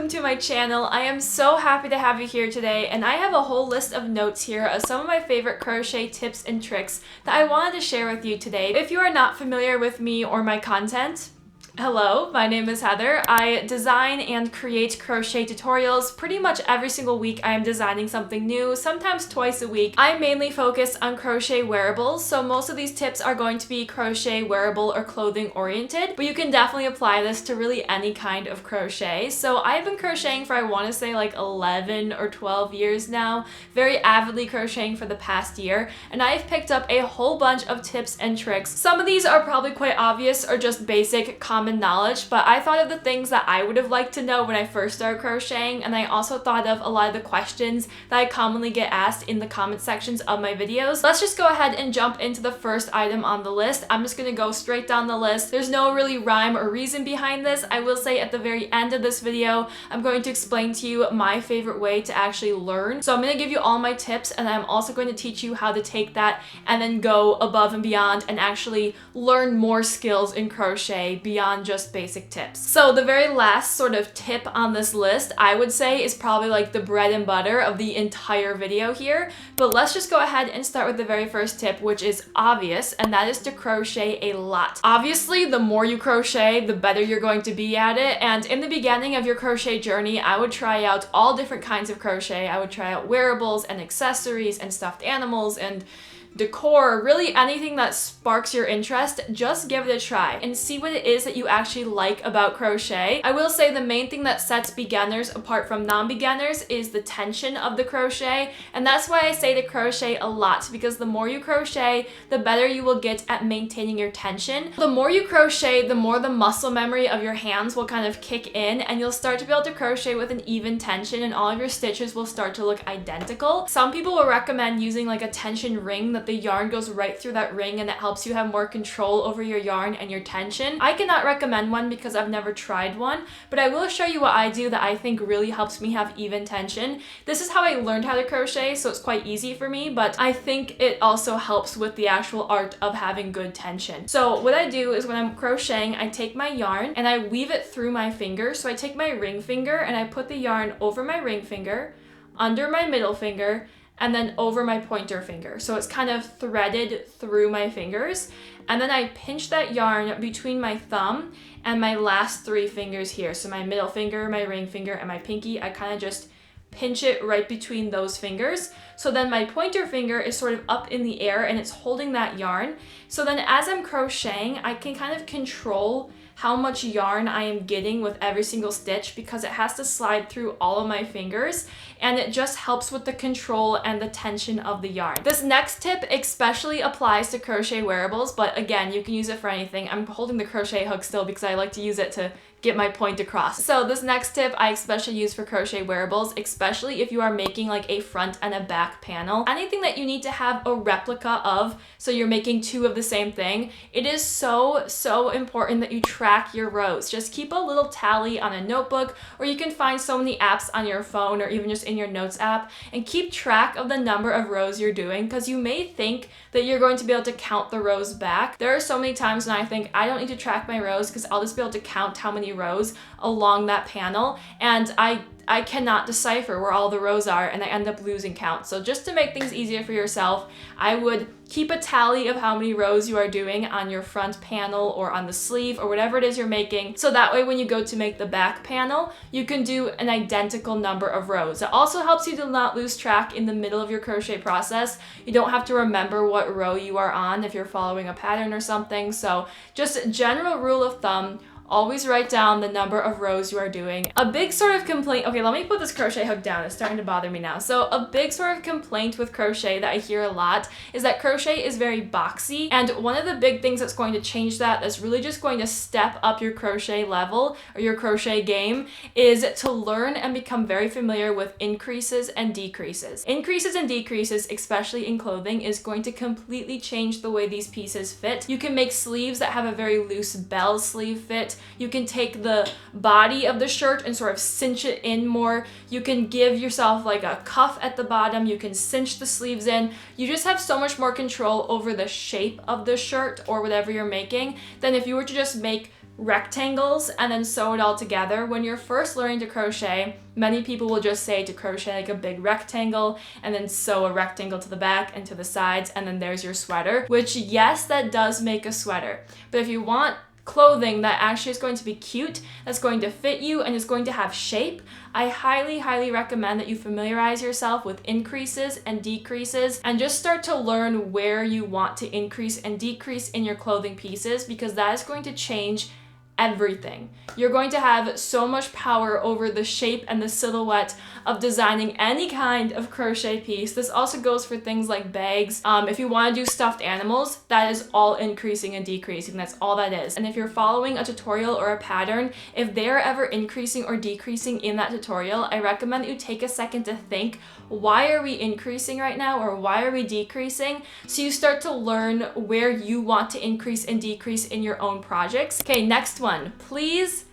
welcome to my channel. I am so happy to have you here today, and I have a whole list of notes here of some of my favorite crochet tips and tricks that I wanted to share with you today. If you are not familiar with me or my content, hello, my name is Heather. I design and create crochet tutorials. Pretty much every single week I am designing something new, sometimes twice a week. I mainly focus on crochet wearables, so most of these tips are going to be crochet wearable or clothing oriented, but you can definitely apply this to really any kind of crochet. So I've been crocheting for I want to say like 11 or 12 years now, very avidly crocheting for the past year, and I've picked up a whole bunch of tips and tricks. Some of these are probably quite obvious or just basic common knowledge, but I thought of the things that I would have liked to know when I first started crocheting, and I also thought of a lot of the questions that I commonly get asked in the comment sections of my videos. Let's just go ahead and jump into the first item on the list. I'm just gonna go straight down the list. There's no really rhyme or reason behind this. I will say at the very end of this video, I'm going to explain to you my favorite way to actually learn. So I'm gonna give you all my tips, and I'm also going to teach you how to take that and then go above and beyond and actually learn more skills in crochet beyond just basic tips. So the very last sort of tip on this list, I would say, is probably like the bread and butter of the entire video here. But let's just go ahead and start with the very first tip, which is obvious, and that is to crochet a lot. Obviously, the more you crochet, the better you're going to be at it. And in the beginning of your crochet journey, I would try out all different kinds of crochet. I would try out wearables and accessories and stuffed animals and decor, really anything that sparks your interest. Just give it a try and see what it is that you actually like about crochet. I will say the main thing that sets beginners apart from non-beginners is the tension of the crochet, and that's why I say to crochet a lot, because the more you crochet, the better you will get at maintaining your tension. The more you crochet, the more the muscle memory of your hands will kind of kick in, and you'll start to be able to crochet with an even tension, and all of your stitches will start to look identical. Some people will recommend using like a tension ring that the yarn goes right through that ring, and it helps you have more control over your yarn and your tension. I cannot recommend one because I've never tried one, but I will show you what I do that I think really helps me have even tension. This is how I learned how to crochet, so it's quite easy for me, but I think it also helps with the actual art of having good tension. So what I do is when I'm crocheting, I take my yarn and I weave it through my finger. So I take my ring finger and I put the yarn over my ring finger, under my middle finger, and then over my pointer finger. So it's kind of threaded through my fingers. And then I pinch that yarn between my thumb and my last three fingers here. So my middle finger, my ring finger, and my pinky, I kind of just pinch it right between those fingers. So then my pointer finger is sort of up in the air and it's holding that yarn. So then as I'm crocheting, I can kind of control how much yarn I am getting with every single stitch, because it has to slide through all of my fingers, and it just helps with the control and the tension of the yarn. This next tip especially applies to crochet wearables, but again, you can use it for anything. I'm holding the crochet hook still because I like to use it to get my point across. So this next tip I especially use for crochet wearables, especially if you are making like a front and a back panel. Anything that you need to have a replica of, so you're making two of the same thing, it is so important that you track your rows. Just keep a little tally on a notebook, or you can find so many apps on your phone or even just in your notes app, and keep track of the number of rows you're doing, because you may think that you're going to be able to count the rows back. There are so many times when I think I don't need to track my rows because I'll just be able to count how many rows along that panel, and I cannot decipher where all the rows are, and I end up losing count. So just to make things easier for yourself, I would keep a tally of how many rows you are doing on your front panel or on the sleeve or whatever it is you're making. So that way when you go to make the back panel, you can do an identical number of rows. It also helps you to not lose track in the middle of your crochet process. You don't have to remember what row you are on if you're following a pattern or something. So just a general rule of thumb, always write down the number of rows you are doing. A big sort of complaint, okay, let me put this crochet hook down, it's starting to bother me now. So a big sort of complaint with crochet that I hear a lot is that crochet is very boxy, and one of the big things that's going to change that, that's really just going to step up your crochet level or your crochet game, is to learn and become very familiar with increases and decreases. Increases and decreases, especially in clothing, is going to completely change the way these pieces fit. You can make sleeves that have a very loose bell sleeve fit. You can take the body of the shirt and sort of cinch it in more. You can give yourself like a cuff at the bottom. You can cinch the sleeves in. You just have so much more control over the shape of the shirt or whatever you're making than if you were to just make rectangles and then sew it all together. When you're first learning to crochet, many people will just say to crochet like a big rectangle and then sew a rectangle to the back and to the sides, and then there's your sweater, which yes, that does make a sweater. But if you want clothing that actually is going to be cute, that's going to fit you and is going to have shape, I highly recommend that you familiarize yourself with increases and decreases and just start to learn where you want to increase and decrease in your clothing pieces, because that is going to change everything. You're going to have so much power over the shape and the silhouette of designing any kind of crochet piece. This also goes for things like bags. If you want to do stuffed animals, that is all increasing and decreasing. That's all that is. And if you're following a tutorial or a pattern, if they're ever increasing or decreasing in that tutorial, I recommend that you take a second to think, why are we increasing right now, or why are we decreasing? So you start to learn where you want to increase and decrease in your own projects. Okay, next one. Please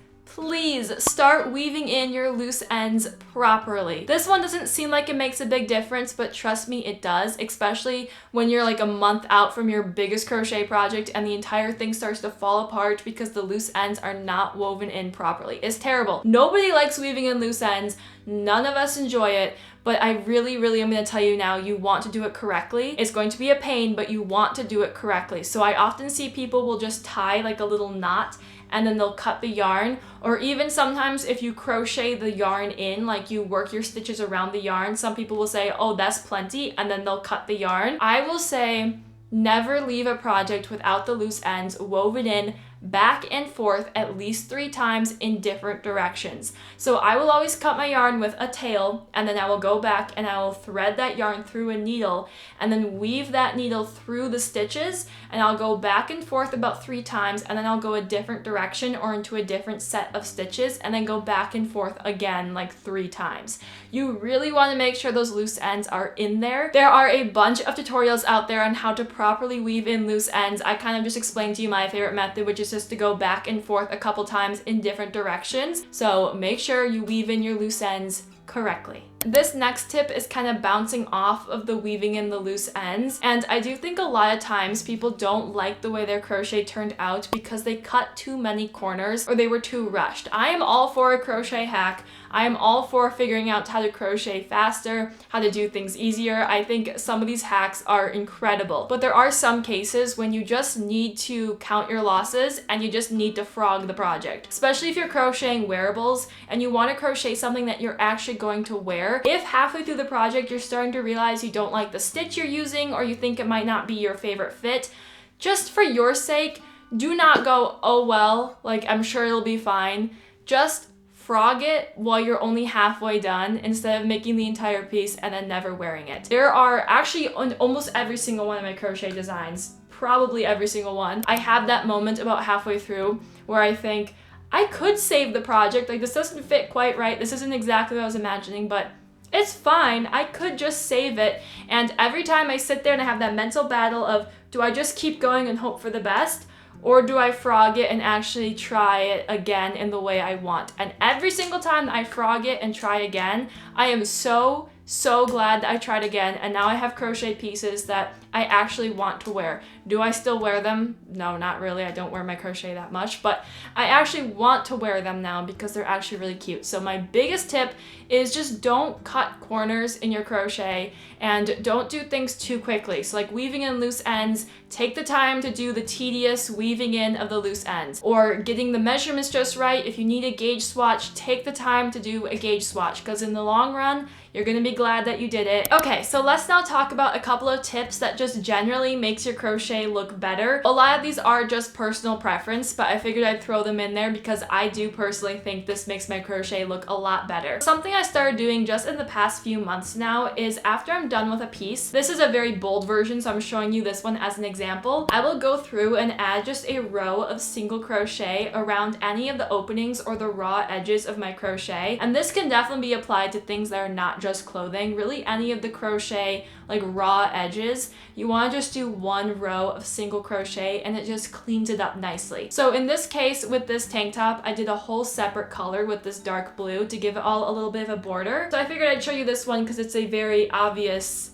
start weaving in your loose ends properly. This one doesn't seem like it makes a big difference, but trust me, it does, especially when you're like a month out from your biggest crochet project and the entire thing starts to fall apart because the loose ends are not woven in properly. It's terrible. Nobody likes weaving in loose ends. None of us enjoy it. But I really am going to tell you now, you want to do it correctly. It's going to be a pain, but you want to do it correctly. So I often see people will just tie like a little knot and then they'll cut the yarn, or even sometimes if you crochet the yarn in, like you work your stitches around the yarn, some people will say, oh, that's plenty, and then they'll cut the yarn. I will say, never leave a project without the loose ends woven in back and forth at least 3 times in different directions. So I will always cut my yarn with a tail, and then I will go back and I will thread that yarn through a needle and then weave that needle through the stitches, and I'll go back and forth about 3 times, and then I'll go a different direction or into a different set of stitches and then go back and forth again like 3 times. You really want to make sure those loose ends are in there. There are a bunch of tutorials out there on how to properly weave in loose ends. I kind of just explained to you my favorite method, which is just to go back and forth a couple times in different directions. So make sure you weave in your loose ends correctly. This next tip is kind of bouncing off of the weaving in the loose ends, and I do think a lot of times people don't like the way their crochet turned out because they cut too many corners or they were too rushed. I am all for a crochet hack. I am all for figuring out how to crochet faster, how to do things easier. I think some of these hacks are incredible, but there are some cases when you just need to count your losses and you just need to frog the project, especially if you're crocheting wearables and you want to crochet something that you're actually going to wear. If halfway through the project you're starting to realize you don't like the stitch you're using, or you think it might not be your favorite fit, just for your sake, do not go, oh well, like I'm sure it'll be fine. Just frog it while you're only halfway done instead of making the entire piece and then never wearing it. There are actually on almost every single one of my crochet designs, probably every single one, I have that moment about halfway through where I think, I could save the project, like this doesn't fit quite right, this isn't exactly what I was imagining, but it's fine, I could just save it. And every time I sit there and I have that mental battle of, do I just keep going and hope for the best? Or do I frog it and actually try it again in the way I want? And every single time that I frog it and try again, I am so glad that I tried again, and now I have crochet pieces that I actually want to wear. Do I still wear them? No, not really. I don't wear my crochet that much, but I actually want to wear them now because they're actually really cute. So my biggest tip is just don't cut corners in your crochet and don't do things too quickly. So like weaving in loose ends, take the time to do the tedious weaving in of the loose ends, or getting the measurements just right. If you need a gauge swatch, take the time to do a gauge swatch, because in the long run, you're gonna be glad that you did it. Okay, so let's now talk about a couple of tips that just generally makes your crochet look better. A lot of these are just personal preference, but I figured I'd throw them in there because I do personally think this makes my crochet look a lot better. Something I started doing just in the past few months now is after I'm done with a piece, this is a very bold version, so I'm showing you this one as an example, I will go through and add just a row of single crochet around any of the openings or the raw edges of my crochet. And this can definitely be applied to things that are not just clothing, really any of the crochet like raw edges. You want to just do one row of single crochet and it just cleans it up nicely. So in this case with this tank top, I did a whole separate color with this dark blue to give it all a little bit of a border. So I figured I'd show you this one because it's a very obvious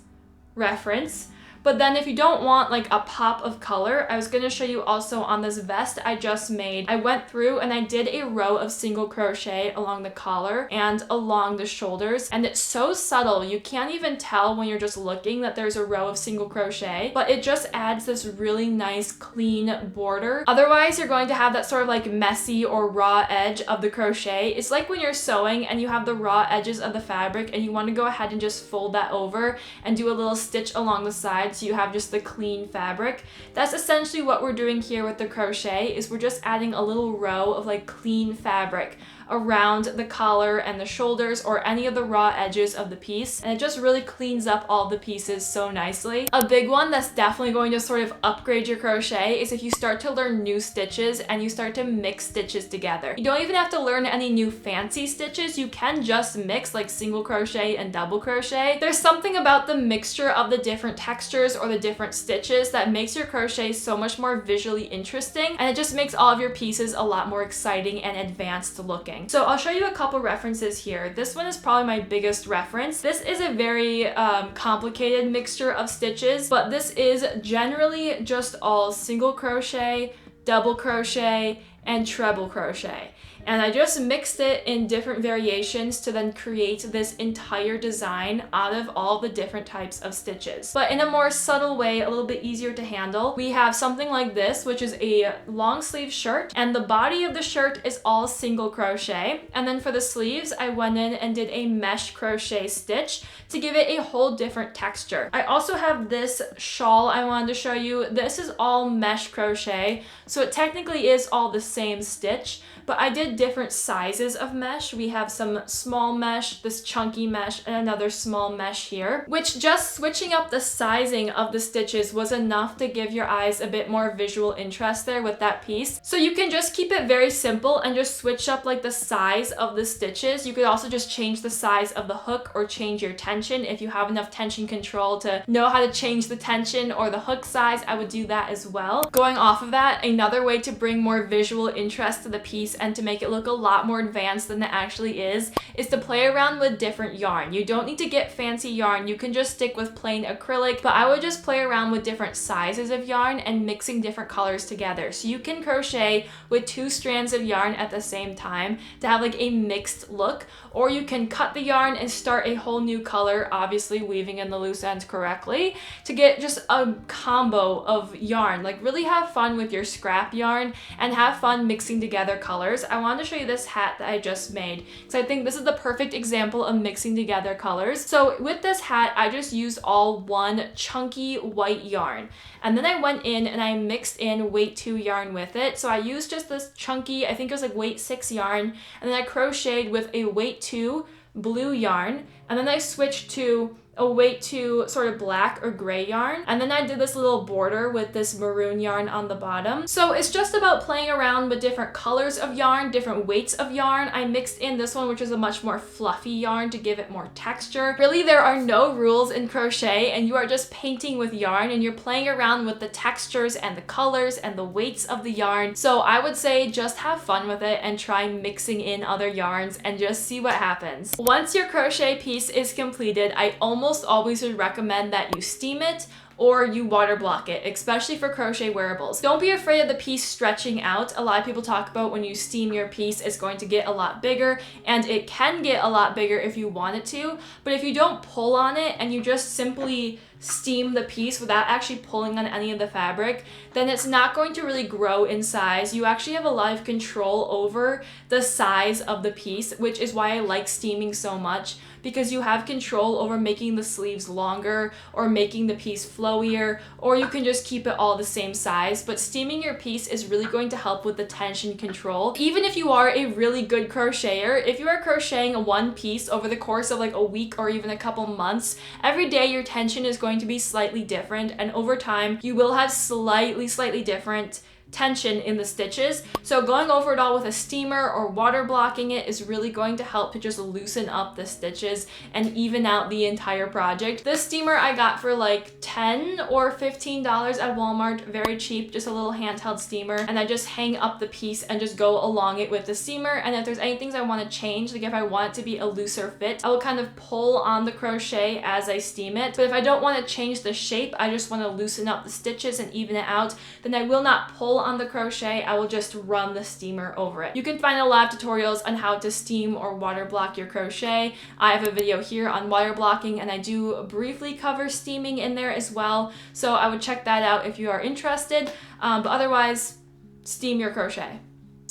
reference. But then if you don't want like a pop of color, I was going to show you also on this vest I just made. I went through and I did a row of single crochet along the collar and along the shoulders, and it's so subtle you can't even tell when you're just looking that there's a row of single crochet, but it just adds this really nice clean border. Otherwise you're going to have that sort of like messy or raw edge of the crochet. It's like when you're sewing and you have the raw edges of the fabric and you want to go ahead and just fold that over and do a little stitch along the side so you have just the clean fabric. That's essentially what we're doing here with the crochet, is we're just adding a little row of like clean fabric around the collar and the shoulders or any of the raw edges of the piece, and it just really cleans up all the pieces so nicely. A big one that's definitely going to sort of upgrade your crochet is if you start to learn new stitches and you start to mix stitches together. You don't even have to learn any new fancy stitches, you can just mix like single crochet and double crochet. There's something about the mixture of the different textures or the different stitches that makes your crochet so much more visually interesting, and it just makes all of your pieces a lot more exciting and advanced looking. So I'll show you a couple references here. This one is probably my biggest reference. This is a very complicated mixture of stitches, but this is generally just all single crochet, double crochet, and treble crochet. And I just mixed it in different variations to then create this entire design out of all the different types of stitches. But in a more subtle way, a little bit easier to handle, we have something like this, which is a long sleeve shirt, and the body of the shirt is all single crochet. And then for the sleeves, I went in and did a mesh crochet stitch to give it a whole different texture. I also have this shawl I wanted to show you. This is all mesh crochet, so it technically is all the same stitch, but I did different sizes of mesh. We have some small mesh, this chunky mesh, and another small mesh here, which just switching up the sizing of the stitches was enough to give your eyes a bit more visual interest there with that piece. So you can just keep it very simple and just switch up like the size of the stitches. You could also just change the size of the hook or change your tension. If you have enough tension control to know how to change the tension or the hook size, I would do that as well. Going off of that, another way to bring more visual interest to the piece and to make it look a lot more advanced than it actually is to play around with different yarn. You don't need to get fancy yarn, you can just stick with plain acrylic, but I would just play around with different sizes of yarn and mixing different colors together. So you can crochet with 2 strands of yarn at the same time to have like a mixed look, or you can cut the yarn and start a whole new color, obviously weaving in the loose ends correctly, to get just a combo of yarn. Like really have fun with your scrap yarn and have fun mixing together colors. I wanted to show you this hat that I just made because I think this is the perfect example of mixing together colors. So with this hat, I just used all one chunky white yarn, and then I went in and I mixed in weight 2 yarn with it. So I used just this chunky, I think it was like weight 6 yarn, and then I crocheted with a weight 2 blue yarn, and then I switched to a weight 2 sort of black or gray yarn, and then I did this little border with this maroon yarn on the bottom. So it's just about playing around with different colors of yarn, different weights of yarn. I mixed in this one, which is a much more fluffy yarn to give it more texture. Really, there are no rules in crochet, and you are just painting with yarn and you're playing around with the textures and the colors and the weights of the yarn. So I would say just have fun with it and try mixing in other yarns and just see what happens. Once your crochet piece is completed, I almost always would recommend that you steam it or you water block it, especially for crochet wearables. Don't be afraid of the piece stretching out. A lot of people talk about when you steam your piece, it's going to get a lot bigger, and it can get a lot bigger if you want it to, but if you don't pull on it and you just simply steam the piece without actually pulling on any of the fabric, then it's not going to really grow in size. You actually have a lot of control over the size of the piece, which is why I like steaming so much, because you have control over making the sleeves longer or making the piece flowier, or you can just keep it all the same size. But steaming your piece is really going to help with the tension control. Even if you are a really good crocheter, if you are crocheting one piece over the course of like a week or even a couple months, every day your tension is going to be slightly different, and over time you will have slightly different tension in the stitches. So going over it all with a steamer or water blocking it is really going to help to just loosen up the stitches and even out the entire project. This steamer I got for like $10 or $15 at Walmart, very cheap, just a little handheld steamer, and I just hang up the piece and just go along it with the steamer. And if there's any things I want to change, like if I want it to be a looser fit, I will kind of pull on the crochet as I steam it. But if I don't want to change the shape, I just want to loosen up the stitches and even it out, then I will not pull on the crochet, I will just run the steamer over it. You can find a lot of tutorials on how to steam or water block your crochet. I have a video here on water blocking, and I do briefly cover steaming in there as well, so I would check that out if you are interested, but otherwise, steam your crochet.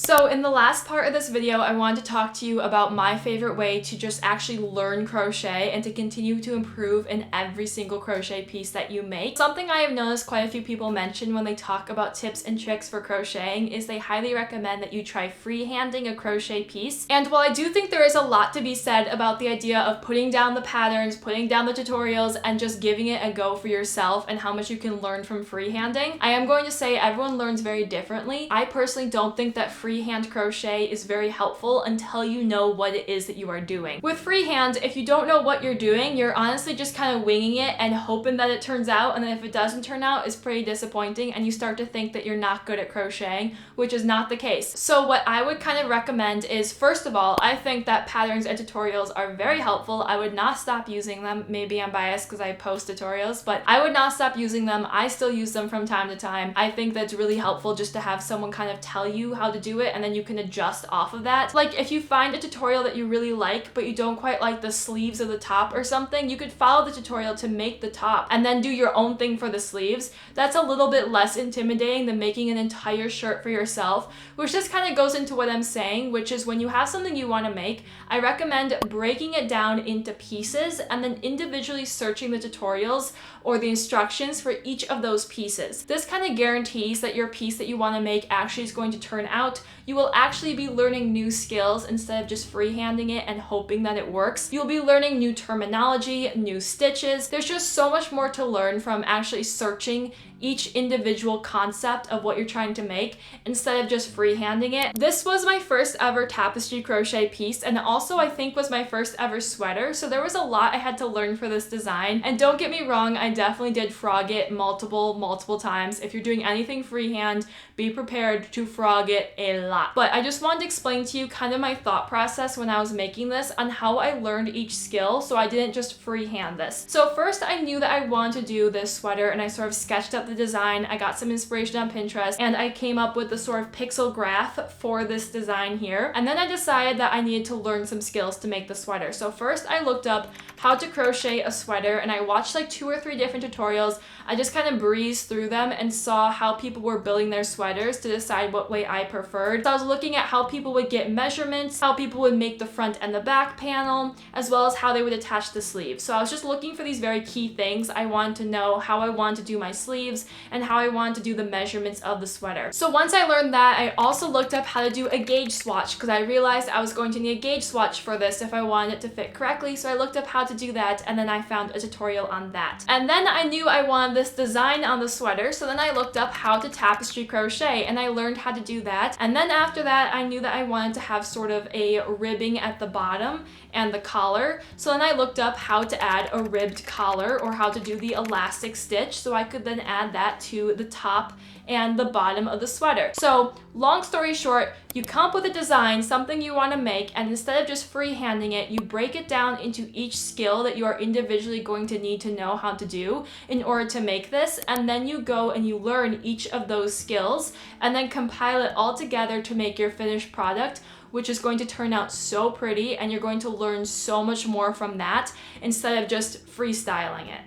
So in the last part of this video, I wanted to talk to you about my favorite way to just actually learn crochet and to continue to improve in every single crochet piece that you make. Something I have noticed quite a few people mention when they talk about tips and tricks for crocheting is they highly recommend that you try freehanding a crochet piece. And while I do think there is a lot to be said about the idea of putting down the patterns, putting down the tutorials, and just giving it a go for yourself and how much you can learn from freehanding, I am going to say everyone learns very differently. I personally don't think that freehand crochet is very helpful until you know what it is that you are doing. With freehand, if you don't know what you're doing, you're honestly just kind of winging it and hoping that it turns out, and then if it doesn't turn out, it's pretty disappointing and you start to think that you're not good at crocheting, which is not the case. So what I would kind of recommend is, first of all, I think that patterns and tutorials are very helpful. I would not stop using them. Maybe I'm biased because I post tutorials, but I would not stop using them. I still use them from time to time. I think that's really helpful just to have someone kind of tell you how to do it, and then you can adjust off of that. Like if you find a tutorial that you really like, but you don't quite like the sleeves of the top or something, you could follow the tutorial to make the top and then do your own thing for the sleeves. That's a little bit less intimidating than making an entire shirt for yourself, which just kind of goes into what I'm saying, which is when you have something you want to make, I recommend breaking it down into pieces and then individually searching the tutorials or the instructions for each of those pieces. This kind of guarantees that your piece that you want to make actually is going to turn out. You will actually be learning new skills instead of just freehanding it and hoping that it works. You'll be learning new terminology, new stitches. There's just so much more to learn from actually searching each individual concept of what you're trying to make instead of just freehanding it. This was my first ever tapestry crochet piece, and also I think was my first ever sweater, so there was a lot I had to learn for this design. And don't get me wrong, I definitely did frog it multiple times. If you're doing anything freehand, be prepared to frog it a lot. But I just wanted to explain to you kind of my thought process when I was making this on how I learned each skill, so I didn't just freehand this. So first I knew that I wanted to do this sweater, and I sort of sketched up the design. I got some inspiration on Pinterest, and I came up with the sort of pixel graph for this design here. And then I decided that I needed to learn some skills to make the sweater. So first I looked up how to crochet a sweater, and I watched like 2 or 3 different tutorials. I just kind of breezed through them and saw how people were building their sweaters to decide what way I preferred. So I was looking at how people would get measurements, how people would make the front and the back panel, as well as how they would attach the sleeves. So I was just looking for these very key things. I wanted to know how I wanted to do my sleeves and how I wanted to do the measurements of the sweater. So once I learned that, I also looked up how to do a gauge swatch because I realized I was going to need a gauge swatch for this if I wanted it to fit correctly. So I looked up how to do that, and then I found a tutorial on that. And then I knew I wanted this design on the sweater, so then I looked up how to tapestry crochet, and I learned how to do that. And then after that, I knew that I wanted to have sort of a ribbing at the bottom and the collar. So then I looked up how to add a ribbed collar or how to do the elastic stitch, so I could then add that to the top and the bottom of the sweater. So long story short, you come up with a design, something you want to make, and instead of just freehanding it, you break it down into each skill that you are individually going to need to know how to do in order to make this, and then you go and you learn each of those skills and then compile it all together to make your finished product, which is going to turn out so pretty, and you're going to learn so much more from that instead of just freestyling it.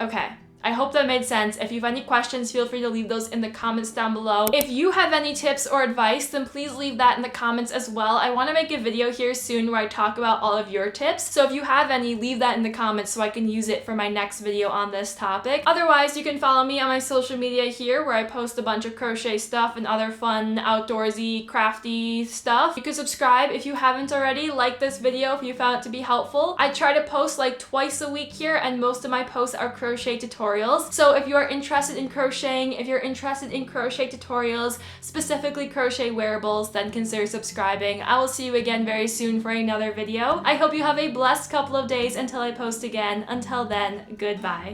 Okay. I hope that made sense. If you have any questions, feel free to leave those in the comments down below. If you have any tips or advice, then please leave that in the comments as well. I want to make a video here soon where I talk about all of your tips. So if you have any, leave that in the comments so I can use it for my next video on this topic. Otherwise, you can follow me on my social media here where I post a bunch of crochet stuff and other fun, outdoorsy, crafty stuff. You can subscribe if you haven't already. Like this video if you found it to be helpful. I try to post like twice a week here, and most of my posts are crochet tutorials. tutorials. So if you are interested in crocheting, if you're interested in crochet tutorials, specifically crochet wearables, then consider subscribing. I will see you again very soon for another video. I hope you have a blessed couple of days until I post again. Until then, goodbye.